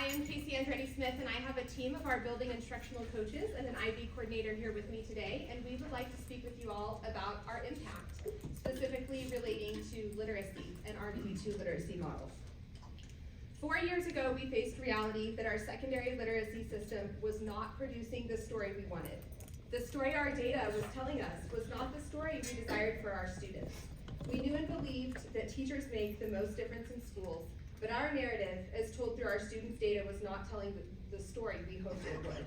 am Kasey Andrade Smith, and I have a team of our building instructional coaches and an IB coordinator here with me today, and we would like to speak with you all about our impact, specifically relating to literacy and our Q2 literacy models. 4 years ago, we faced reality that our secondary literacy system was not producing the story we wanted. The story our data was telling us was not the story we desired for our students. We knew and believed that teachers make the most difference in schools, but our narrative, as told through our students' data, was not telling the story we hoped it would.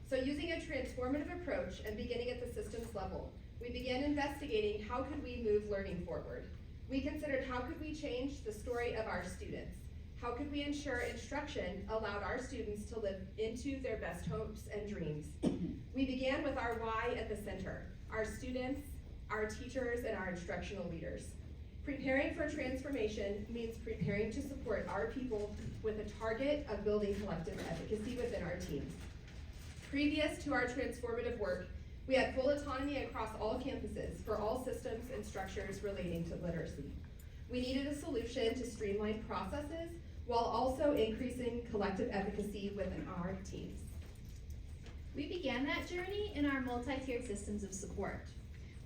So using a transformative approach and beginning at the systems level, we began investigating how could we move learning forward. We considered how could we change the story of our students? How could we ensure instruction allowed our students to live into their best hopes and dreams? We began with our why at the center, our students, our teachers, and our instructional leaders. Preparing for transformation means preparing to support our people with a target of building collective efficacy within our teams. Previous to our transformative work, we had full autonomy across all campuses for all systems and structures relating to literacy. We needed a solution to streamline processes while also increasing collective efficacy within our teams. We began that journey in our multi-tiered systems of support.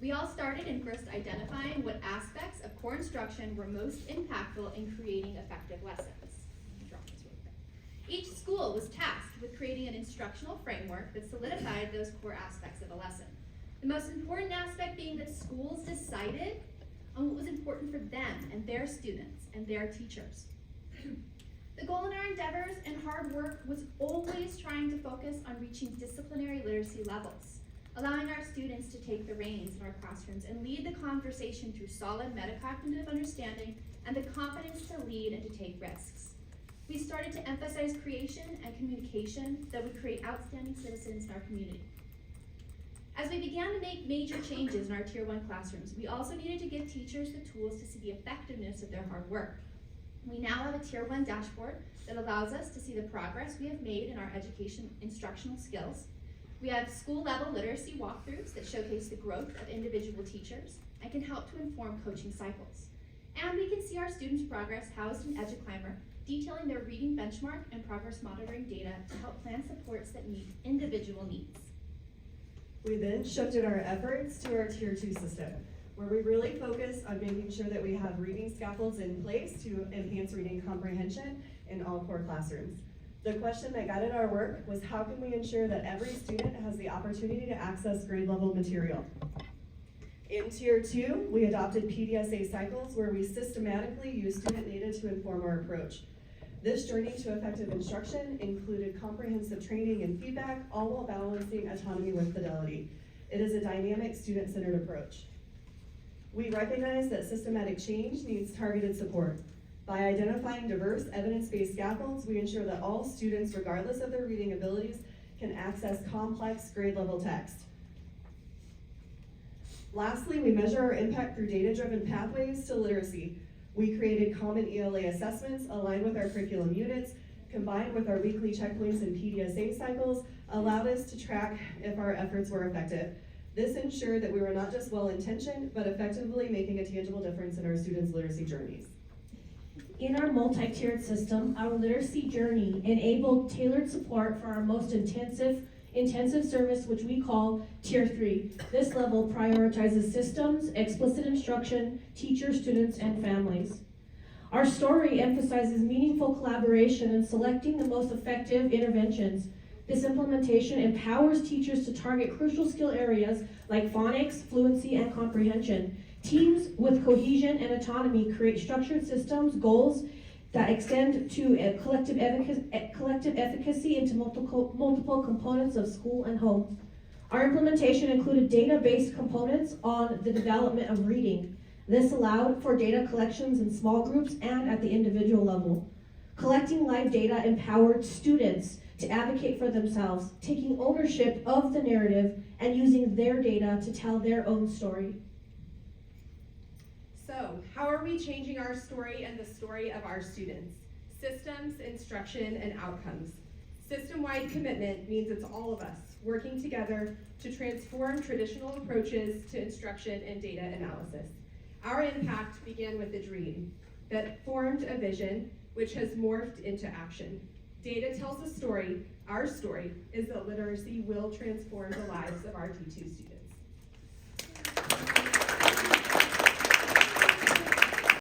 We all started in first identifying what aspects of core instruction were most impactful in creating effective lessons. Each school was tasked with creating an instructional framework that solidified those core aspects of a lesson. The most important aspect being that schools decided on what was important for them and their students and their teachers. The goal in our endeavors and hard work was always trying to focus on reaching disciplinary literacy levels, allowing our students to take the reins in our classrooms and lead the conversation through solid metacognitive understanding and the confidence to lead and to take risks. We started to emphasize creation and communication that would create outstanding citizens in our community. As we began to make major changes in our Tier 1 classrooms, we also needed to give teachers the tools to see the effectiveness of their hard work. We now have a Tier 1 dashboard that allows us to see the progress we have made in our education instructional skills. We have school-level literacy walkthroughs that showcase the growth of individual teachers and can help to inform coaching cycles. And we can see our students' progress housed in EduClimber, detailing their reading benchmark and progress monitoring data to help plan supports that meet individual needs. We then shifted our efforts to our Tier 2 system, where we really focus on making sure that we have reading scaffolds in place to enhance reading comprehension in all core classrooms. The question that guided our work was how can we ensure that every student has the opportunity to access grade level material? In Tier 2, we adopted PDSA cycles where we systematically use student data to inform our approach. This journey to effective instruction included comprehensive training and feedback, all while balancing autonomy with fidelity. It is a dynamic, student-centered approach. We recognize that systematic change needs targeted support. By identifying diverse, evidence-based scaffolds, we ensure that all students, regardless of their reading abilities, can access complex grade-level text. Lastly, we measure our impact through data-driven pathways to literacy. We created common ELA assessments aligned with our curriculum units, combined with our weekly checkpoints and PDSA cycles, allowed us to track if our efforts were effective. This ensured that we were not just well-intentioned, but effectively making a tangible difference in our students' literacy journeys. In our multi-tiered system, our literacy journey enabled tailored support for our most intensive service, which we call Tier 3. This level prioritizes systems, explicit instruction, teachers, students, and families. Our story emphasizes meaningful collaboration in selecting the most effective interventions. This implementation empowers teachers to target crucial skill areas like phonics, fluency, and comprehension. Teams with cohesion and autonomy create structured systems, goals that extend to a collective efficacy into multiple components of school and home. Our implementation included data-based components on the development of reading. This allowed for data collections in small groups and at the individual level. Collecting live data empowered students to advocate for themselves, taking ownership of the narrative and using their data to tell their own story. So, how are we changing our story and the story of our students? Systems, instruction, and outcomes. System-wide commitment means it's all of us working together to transform traditional approaches to instruction and data analysis. Our impact began with a dream that formed a vision which has morphed into action. Data tells a story. Our story is that literacy will transform the lives of our D2 students.